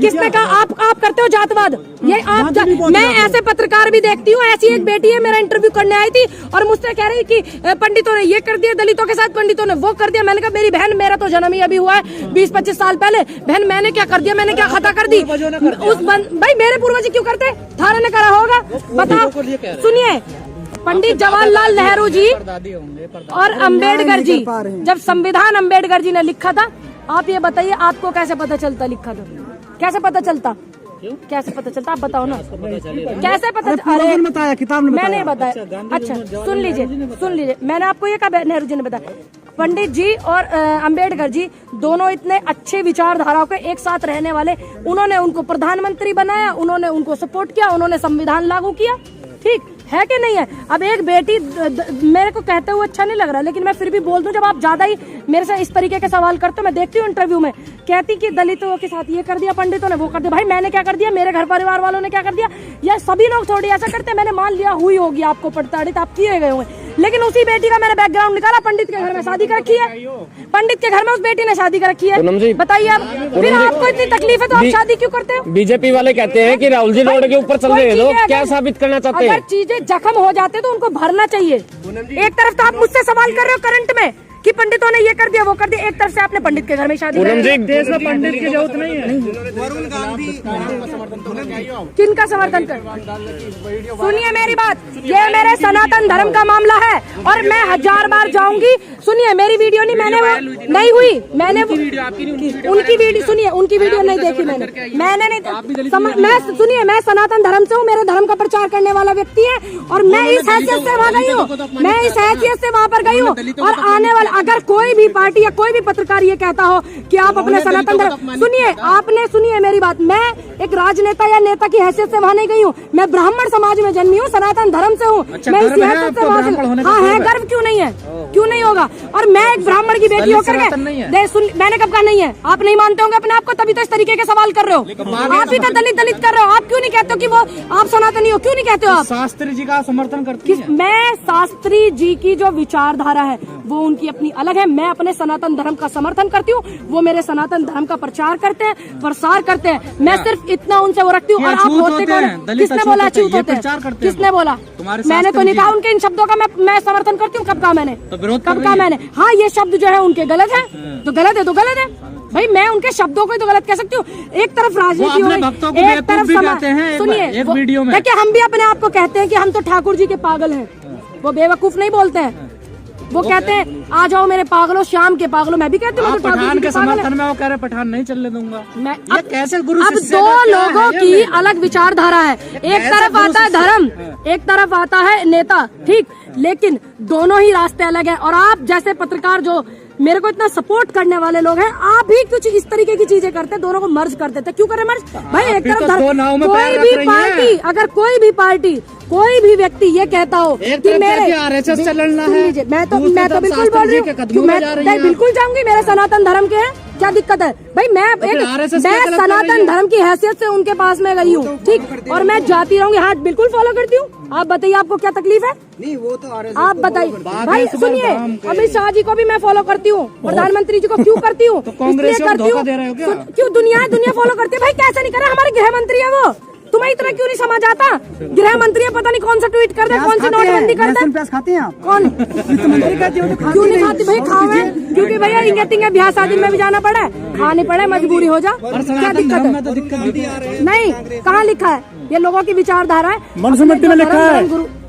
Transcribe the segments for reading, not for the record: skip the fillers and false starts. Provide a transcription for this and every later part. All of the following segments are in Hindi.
किसने कहा? आप करते हो जातवाद। ये आप मैं ऐसे पत्रकार भी देखती हूँ। ऐसी एक बेटी है, मेरा इंटरव्यू करने आई थी और मुझसे कह रही कि पंडितों ने ये कर दिया, दलितों के साथ पंडितों ने वो कर दिया। मैंने कहा मेरी बहन, मेरा तो जन्म ही अभी हुआ है 20-25 साल पहले। बहन मैंने क्या कर दिया? मैंने क्या खता कर दी? भाई मेरे पूर्वज क्यों करते? थारे ने करा होगा, बताओ। सुनिए, पंडित जवाहरलाल नेहरू जी और अम्बेडकर जी, जब संविधान अम्बेडकर जी ने लिखा था, आप ये बताइए आपको कैसे पता चलता लिखा था? कैसे पता चलता? कैसे पता चलता? आप बताओ ना, कैसे पता? अरे बताया, किताब में मैंने बताया। अच्छा सुन लीजिए, मैंने आपको ये कहा नेहरू जी ने बताया। पंडित जी और अंबेडकर जी दोनों इतने अच्छे विचारधाराओं के एक साथ रहने वाले, उन्होंने उनको प्रधानमंत्री बनाया, उन्होंने उनको सपोर्ट किया, उन्होंने संविधान लागू किया। ठीक है कि नहीं है? अब एक बेटी, मेरे को कहते हुए अच्छा नहीं लग रहा, लेकिन मैं फिर भी बोल दूं, जब आप ज्यादा ही मेरे से इस तरीके के सवाल करते हो, मैं देखती हूँ इंटरव्यू में, कहती कि दलितों के साथ ये कर दिया, पंडितों ने वो कर दिया। भाई मैंने क्या कर दिया? मेरे घर परिवार वालों ने क्या कर दिया? ये सभी लोग थोड़ी ऐसा करते हैं। मैंने मान लिया हुई होगी आपको पड़ताड़ित, आप किए गए हुए, लेकिन उसी बेटी का मैंने बैकग्राउंड निकाला, पंडित के घर में शादी कर रखी है, पंडित के घर में उस बेटी ने शादी कर रखी है। बताइए आप, फिर आपको इतनी तकलीफ है तो आप शादी क्यों करते हो? बीजेपी वाले कहते हैं कि राहुल जी रोड के ऊपर चल रहे हैं, लोग क्या साबित करना चाहते हैं? अगर चीजें जख्म हो जाते तो उनको भरना चाहिए। एक तरफ तो आप मुझसे सवाल कर रहे हो करंट में कि पंडितों ने ये कर दिया, वो कर दिया, एक तरफ से आपने पंडित के घर में शादी कर दी। देश में पंडित की जरूरत नहीं है। वरुण गांधी किनका समर्थन कर? सुनिए मेरी बात, ये मेरे सनातन धर्म का मामला है और मैं 1000 बार जाऊंगी। सुनिए मेरी वीडियो नहीं, मैंने वो नहीं हुई, मैंने उनकी वीडियो सुनिए, उनकी वीडियो नहीं देखी मैंने नहीं। मैं सुनिए, मैं सनातन धर्म से हूँ, मेरे धर्म का प्रचार करने वाला व्यक्ति है और मैं इस हैसियत से वहाँ गई हूँ, मैं इस हैसियत से वहाँ पर गई हूँ। और आने वाला अगर कोई भी पार्टी या कोई भी पत्रकार ये कहता हो कि आप अपने सनातन धर्म, सुनिए आपने, सुनिए मेरी बात, मैं एक राजनेता या नेता की हैसियत से वहाँ नहीं गई हूँ, मैं ब्राह्मण समाज में जन्मी हूँ, सनातन धर्म से हूँ। मैं इसी हैसियत से वहाँ से, हाँ है, गर्व क्यों नहीं है? क्यों नहीं होगा? और मैं एक ब्राह्मण की बेटी होकर के, मैंने कब कहा नहीं है? आप नहीं मानते होंगे अपने आप को, तभी तो इस तरीके के सवाल कर रहे हो। आप ही तो दलित कर रहे हो। आप क्यों नहीं कहते हो कि वो आप सनातनी हो? क्यों नहीं कहते हो? आप शास्त्री जी का समर्थन करती हैं। मैं शास्त्री जी की जो विचारधारा है वो उनकी अपनी अलग है, मैं अपने सनातन धर्म का समर्थन करती हूँ, वो मेरे सनातन धर्म का प्रचार करते हैं, प्रसार करते हैं। मैं सिर्फ इतना उनसे वो रखती हूँ। और आप होते कौन? किसने बोला अछूत होते हैं? किसने बोला? मैंने तो नहीं कहा उनके इन शब्दों का मैं समर्थन करती हूँ। कब कहा मैंने? कब कहा मैंने? हाँ ये शब्द जो है उनके गलत है, तो गलत है तो गलत है भाई। मैं उनके शब्दों को तो गलत कह सकती हूँ। एक तरफ राजनीति हो, एक तरफ सुनिए, देखिए हम भी अपने आप को कहते हैं कि हम तो ठाकुर जी के पागल हैं, वो बेवकूफ नहीं बोलते हैं। वो कहते हैं आ जाओ मेरे पागलों, शाम के पागलों। मैं भी कहती हूँ पठान के समर्थन में, वो कह रहे पठान नहीं चलने दूंगा मैं। अब कैसे गुरु? अब दो लोगों की अलग विचारधारा है, एक तरफ आता है धर्म, एक तरफ आता है नेता, ठीक, लेकिन दोनों ही रास्ते अलग है। और आप जैसे पत्रकार जो मेरे को इतना सपोर्ट करने वाले लोग हैं, आप भी कुछ इस तरीके की चीजें करते हैं, दोनों को मर्ज कर देते हैं। क्यों करें मर्ज भाई? एक तरफ कोई भी पार्टी, अगर कोई भी पार्टी, कोई भी व्यक्ति ये कहता हो कि मेरे आरएसएस चलना है, मैं तो बिल्कुल बोल रही हूँ, मैं बिल्कुल जाऊंगी, मेरे सनातन धर्म के हैं, क्या दिक्कत है भाई? मैं सनातन धर्म की हैसियत से उनके पास में गई हूँ, ठीक, और मैं जाती रहूंगी। हाँ बिल्कुल फॉलो करती हूँ। आप बताइए आपको क्या तकलीफ है? नहीं वो तो आप बताइए भाई। सुनिए अमित शाह जी को भी मैं फॉलो करती हूँ, प्रधानमंत्री जी को क्यों करती हूँ? इसलिए करती हूँ क्यों दुनिया फॉलो करती है भाई। कैसे नहीं करे? हमारे गृह मंत्री है वो, तुम्हें इतना क्यों नहीं समझ आता? गृह मंत्री पता नहीं कौन सा ट्वीट कर दे, कौन सी नोटबंदी कर दे। प्याज खाते हैं आप? कौन क्यों नहीं खाती भाई? खावे, क्योंकि भैया इंगे ब्याह शादी में भी जाना पड़ा, खानी पड़े, मजबूरी हो जा, क्या दिक्कत है? नहीं, कहाँ लिखा है? ये लोगों की विचारधारा है, मनुस्मृति में लिखा है।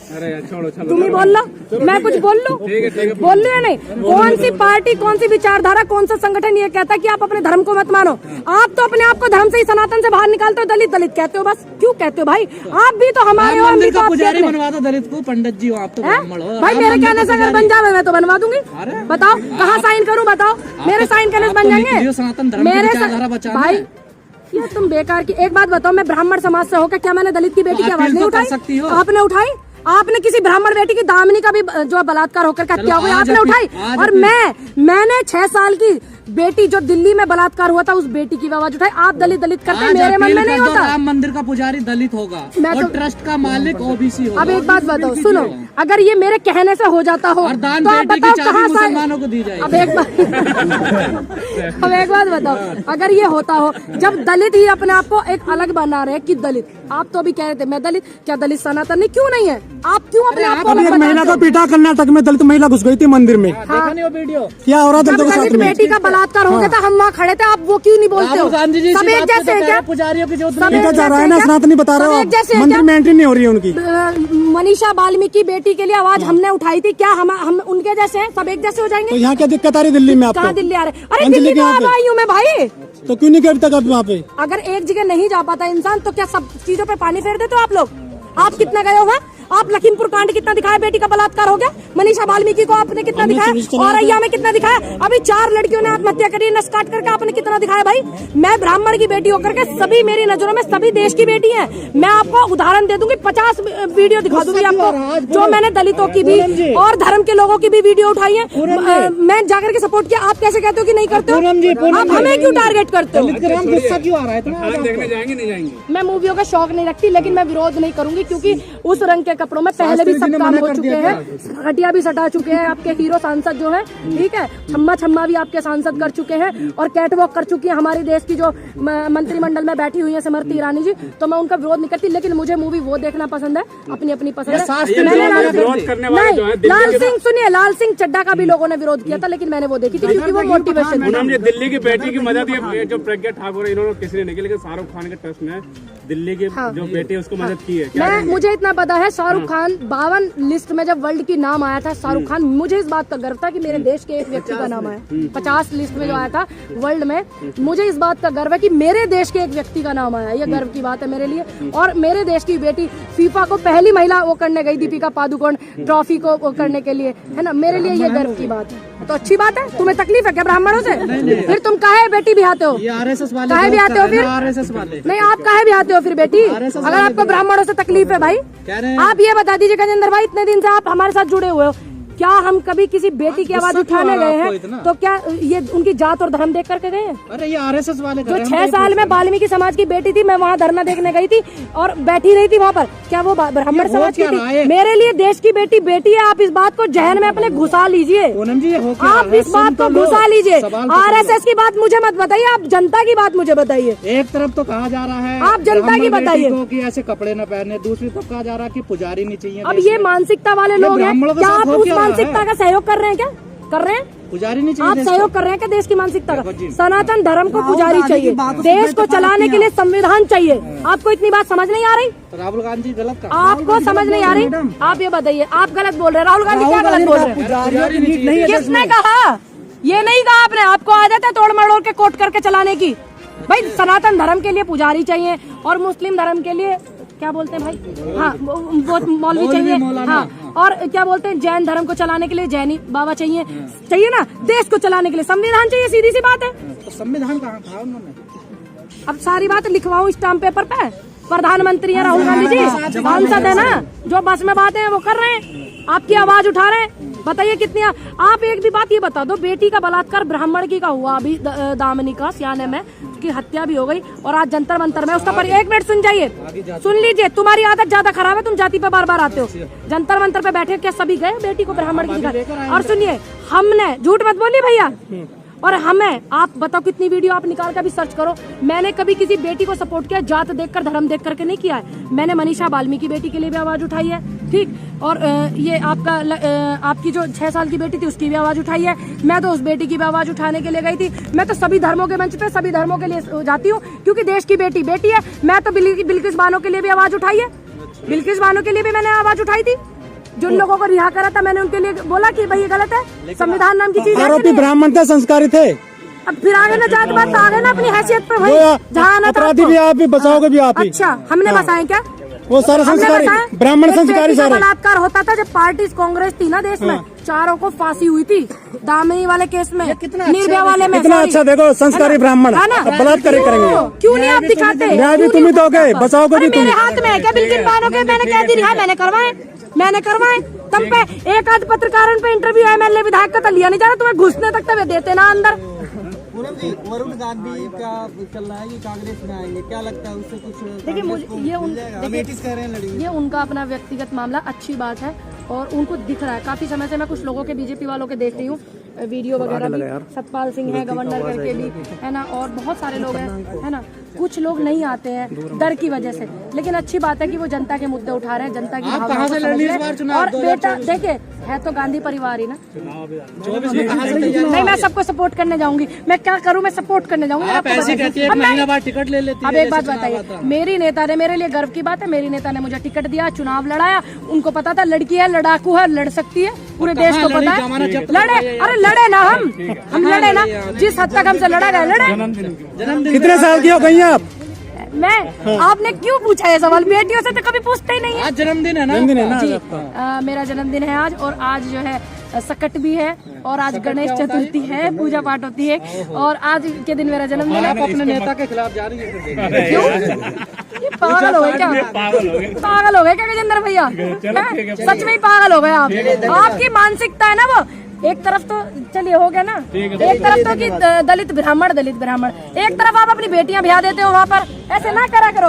तुम ही बोल लो, मैं कुछ बोल लूं? बोल लो या नहीं? कौन सी पार्टी, कौन सी विचारधारा, कौन सा संगठन ये कहता है कि आप अपने धर्म को मत मानो? आप तो अपने आप को धर्म से ही, सनातन से बाहर निकालते हो, दलित कहते हो। बस क्यों कहते हो भाई? आप भी तो हमारे हो, हम भी तो पुजारी बनवा दो दलित को, पंडित जी हो आप तो ब्राह्मण हो भाई। मेरे कहने से अगर बन जावे मैं तो बनवा दूंगी। बताओ कहाँ साइन करूँ? बताओ मेरे साइन करने से बन जाएंगे मेरे भाई? ये तुम बेकार की। एक बात बताओ, मैं ब्राह्मण समाज से होकर क्या मैंने दलित की बेटी की आवाज नहीं उठाई? आपने उठाई? आपने किसी ब्राह्मण बेटी की दामिनी का भी जो बलात्कार होकर हत्या हुई आपने उठाई, और मैंने 6 साल की बेटी जो दिल्ली में बलात्कार हुआ था उस बेटी की आवाज उठाई। आप दलित करते हैं, मेरे मन में नहीं होता। राम मंदिर का पुजारी दलित होगा और ट्रस्ट का मालिक ओबीसी होगा। अब एक बात बताओ, सुनो, अगर ये मेरे कहने से हो जाता हो और दान तो आप बेटी की बताओ चाबी कहाँ से। मुसलमानों को दी जाएगी। अब एक बात बताओ, अगर ये होता हो, जब दलित ही अपने आप को एक अलग बना रहे कि दलित, आप तो अभी कह रहे थे मैं दलित, क्या दलित सनातन नहीं, क्यों नहीं है? आप क्यों अपने आप को अलग महिला को पीटा कर्नाटक में, दलित महिला घुस गई थी मंदिर में। देखा नहीं वो वीडियो? क्या हो रहा था जब दलित बेटी का बलात्कार हो गया था, हम वहाँ खड़े थे, आप वो क्यों नहीं बोलते हो? गांधी जी सब एक जैसे हैं क्या? पुजारियों की जो पीटा जा रहा है ना, सनातनी बता रहे हो, मंदिर में एंट्री नहीं हो रही है उनकी। मनीषा वाल्मीकि बेटी के लिए आवाज हमने उठाई थी, क्या हम उनके जैसे हैं? सब एक जैसे हो जाएंगे? तो यहाँ क्या दिक्कत आ रही दिल्ली में आपको? कहाँ दिल्ली आ रहे? अरे अंजलि दिल्ली के में यहाँ पे। आई हूँ मैं भाई। तो क्यों नहीं करता कभी वहाँ पे? अगर एक जगह नहीं जा पाता इंसान तो क्या सब चीजों पे पानी फेर देते हो आप लोग? आप कितना गए हो वहाँ? आप लखीमपुर कांड कितना दिखाया, बेटी का बलात्कार हो गया, मनीषा वाल्मीकि को आपने कितना दिखाया, औरैया में कितना दिखाया, अभी 4 लड़कियों ने आत्महत्या करी, नस काट करके आपने कितना दिखाया भाई? मैं ब्राह्मण की बेटी होकर के सभी मेरी नजरों में सभी देश की बेटी है। मैं आपको उदाहरण दे दूंगी, 50 वीडियो दिखा दूंगी आपको, जो मैंने दलितों की भी और धर्म के लोगों की भी वीडियो उठाई है। मैं जाकर के सपोर्ट किया, आप कैसे कहते हो कि नहीं करते हो? आप हमें क्यों टारगेट करते हो? गुस्सा क्यों आ रहा है इतना? देखने जाएंगे नहीं जाएंगे? मैं मूवियों का शौक नहीं रखती, लेकिन मैं विरोध नहीं करूंगी, क्योंकि उस रंग के कपड़ों में पहले भी सब काम हो चुके हैं, खटिया भी सटा चुके हैं आपके हीरो सांसद जो है, ठीक है, छम्मा भी आपके सांसद कर चुके हैं, और कैटवॉक कर चुकी है हमारे देश की जो मंत्रिमंडल में बैठी हुई है स्मृति ईरानी जी। तो मैं उनका विरोध नहीं करती, लेकिन मुझे मूवी वो देखना पसंद है, अपनी अपनी पसंद है। मैंने लाल सिंह सुनिए, लाल सिंह चड्ढा का भी लोगों ने विरोध किया था, लेकिन मैंने वो देखी थी क्योंकि वो मोटिवेशन थी। दिल्ली की बेटी की मदद, ये जो प्रज्ञा ठाकुर है, इन्होंने किसी ने नहीं की, लेकिन शाहरुख खान के ट्रस्ट ने दिल्ली की जो बेटी है उसको मदद की है। मुझे इतना पता है, शाहरुख खान 52 लिस्ट में जब वर्ल्ड की नाम आया था, शाहरुख खान, मुझे इस बात का गर्व था कि मेरे देश के एक व्यक्ति का नाम आया। 50 लिस्ट में जो आया था वर्ल्ड में, मुझे इस बात का गर्व है कि मेरे देश के एक व्यक्ति का नाम आया। ये गर्व की बात है मेरे लिए। और मेरे देश की बेटी फीफा को पहली महिला वो करने गई, दीपिका पादुकोण ट्रॉफी को वो करने के लिए, है ना, मेरे लिए ये गर्व की बात है। तो अच्छी बात है। तुम्हें तकलीफ है क्या ब्राह्मणों से? फिर तुम काहे बेटी भी आते हो? आरएसएस वाले काहे भी आते हो फिर? आरएसएस वाले नहीं, आप काहे भी आते हो फिर बेटी? अगर आपको ब्राह्मणों से तकलीफ है भाई, आप ये बता दीजिए गजेंद्र भाई, इतने दिन से आप हमारे साथ जुड़े हुए हो, क्या हम कभी किसी बेटी की आवाज उठाने गए हैं तो क्या ये उनकी जात और धर्म देख करके गए हैं? अरे ये आरएसएस वाले जो 6 साल में वाल्मीकि समाज की बेटी थी, मैं वहाँ धरना देखने गई थी और बैठी रही थी वहाँ पर, क्या वो ब्राह्मण समाज की थी? मेरे लिए देश की बेटी बेटी है। आप इस बात को जहन में अपने घुसा लीजिए, आप इस बात को घुसा लीजिए। आरएसएस की बात मुझे मत बताइए, आप जनता की बात मुझे बताइए। एक तरफ तो कहा जा रहा है आप जनता की बताइए कि ऐसे कपड़े न पहने, दूसरी तरफ कहा जा रहा है कि पुजारी नहीं चाहिए। अब ये मानसिकता वाले लोग हैं, क्या आप उस मानसिकता का सहयोग कर रहे हैं? क्या कर रहे हैं? पुजारी नहीं चाहिए। आप सहयोग कर रहे हैं क्या देश की मानसिकता का? सनातन धर्म को पुजारी चाहिए, देश को चलाने के लिए संविधान चाहिए। आपको इतनी बात समझ नहीं आ रही? राहुल गांधी गलत कहा। आपको समझ नहीं आ रही? आप ये बताइए, आप गलत बोल रहे हैं। राहुल गांधी क्या गलत बोल रहे हैं? किसने कहा? ये नहीं कहा आपने। आपको आदत है तोड़ मड़ोड़ के कोट करके चलाने की। भाई सनातन धर्म के लिए पुजारी चाहिए, और मुस्लिम धर्म के लिए क्या बोलते हैं भाई, हाँ वो मौलवी चाहिए, हाँ, और क्या बोलते हैं जैन धर्म को चलाने के लिए जैनी बाबा चाहिए ना, देश को चलाने के लिए संविधान चाहिए। सीधी सी बात है। तो संविधान कहाँ था उन्होंने? अब सारी बात लिखवाऊं स्टाम्प पेपर पे? प्रधानमंत्री है राहुल गांधी जी, सांसद है ना, जो बस में बातें हैं वो कर रहे हैं, आपकी आवाज उठा रहे हैं। बताइए कितनी। आप एक भी बात ये बता दो, बेटी का बलात्कार ब्राह्मण की का हुआ अभी दामिनी का सियाने में, की हत्या भी हो गई, और आज जंतर मंतर में उसका एक मिनट सुन जाइए, सुन लीजिए। तुम्हारी आदत ज्यादा खराब है, तुम जाति पे बार बार आते हो। जंतर मंतर पे बैठे क्या सभी गए बेटी को ब्राह्मण की दिखा? और सुनिए, हमने झूठ मत बोलिए भैया, और हमें आप बताओ कितनी वीडियो आप निकाल कर भी सर्च करो, मैंने कभी किसी बेटी को सपोर्ट किया जात देखकर धर्म देख करके नहीं किया है। मैंने मनीषा वाल्मीकि बेटी के लिए भी आवाज उठाई है, ठीक, और ये आपकी जो 6 साल की बेटी थी उसकी भी आवाज उठाई है। मैं तो उस बेटी की भी आवाज उठाने के लिए गई थी। मैं तो सभी धर्मों के मंच पे सभी धर्मों के लिए जाती हूँ, क्योंकि देश की बेटी बेटी है। मैं तो बिल्किस बानो के लिए भी आवाज उठाई है, बिल्किस बानो के लिए भी मैंने आवाज उठाई थी। जिन लोगों को रिहा करा था मैंने उनके लिए बोला कि भाई ये गलत है, संविधान नाम की चीज है। आरोपी ब्राह्मण थे, संस्कारी थे। अब फिर आगे ना जात बात आ गए ना अपनी हैसियत पे भाई, जहाँ ना अपराधी भी आप ही, बचाओगे भी आप ही। अच्छा, हमने बसाए क्या? वो सारा संस्कारी ब्राह्मण संस्कारी सारे। बलात्कार होता था जब पार्टी कांग्रेस थी ना देश में, चारों को फांसी हुई थी दामिनी वाले केस में, निर्भया वाले में। कितना अच्छा देखो संस्कारी ब्राह्मण बलात्कार करेंगे। क्यों नहीं आप दिखाते? न्याय भी तुम ही दोगे, बचाओगे भी तुम। मेरे हाथ में है क्या बिल्किस बानो के? मैंने क्या दी रिहा? मैंने करवाए। मैंने करवाए तुम पे एक आध पत्रकारों पे इंटरव्यू एमएलए विधायक का तो लिया नहीं जा रहा, तुम्हें घुसने तक तो वे देते ना अंदर। पूनम जी, वरुण गांधी का चल रहा है कि कांग्रेस में आएंगे, क्या लगता है उससे कुछ? देखिए मुझे अमेठीज कह रहे हैं लड़ेंगे। ये उनका अपना व्यक्तिगत मामला, अच्छी बात है और उनको दिख रहा है। काफी समय से मैं कुछ लोगों के बीजेपी वालों के देख रही हूँ वीडियो वगैरह भी, सतपाल सिंह है गवर्नर करके भी है ना, और बहुत सारे लोग हैं है ना। कुछ लोग नहीं आते हैं डर की वजह से, लेकिन अच्छी बात है कि वो जनता के मुद्दे उठा रहे हैं, जनता की भावनाओं को समझ रहे हैं। और बेटा देखिए है तो गांधी परिवार ही ना, नहीं मैं सबको सपोर्ट करने जाऊंगी, मैं क्या करूं, मैं सपोर्ट करने जाऊंगी। आप ऐसे कहती है, महीना बाद टिकट ले लेती है। अब एक बात बताइए, मेरी नेता ने, मेरे लिए गर्व की बात है, मेरी नेता ने मुझे टिकट दिया, चुनाव लड़ाया, उनको पता था लड़की है, लड़ाकू है, लड़ सकती है, पूरे देश को पता है। लड़े, अरे लड़े ना हम लड़े ना, जिस हद तक हमसे लड़ा गया लड़े। कितने साल की हो गई आप? मैं आपने क्यों पूछा ये सवाल, बेटियों से तो कभी पूछते ही नहीं है। आज जन्मदिन है ना? जन्मदिन है ना जी, आपका? मेरा जन्मदिन है आज, और आज जो है सकट भी है, और आज गणेश चतुर्थी है, पूजा पाठ होती है, और आज के दिन मेरा जन्मदिन है। आप अपने नेता के खिलाफ जा रही है? क्यों? ये पागल हो गए क्या? पागल हो गए क्या गजेंद्र भैया? हैं? सच में ही पागल हो गए आप। आपकी मानसिकता है ना वो, एक तरफ तो चलिए हो गया ना, एक तरफ तो कि दलित ब्राह्मण, एक तरफ आप अपनी बेटियां ब्याह देते हो वहाँ पर, ऐसे ना करा करो।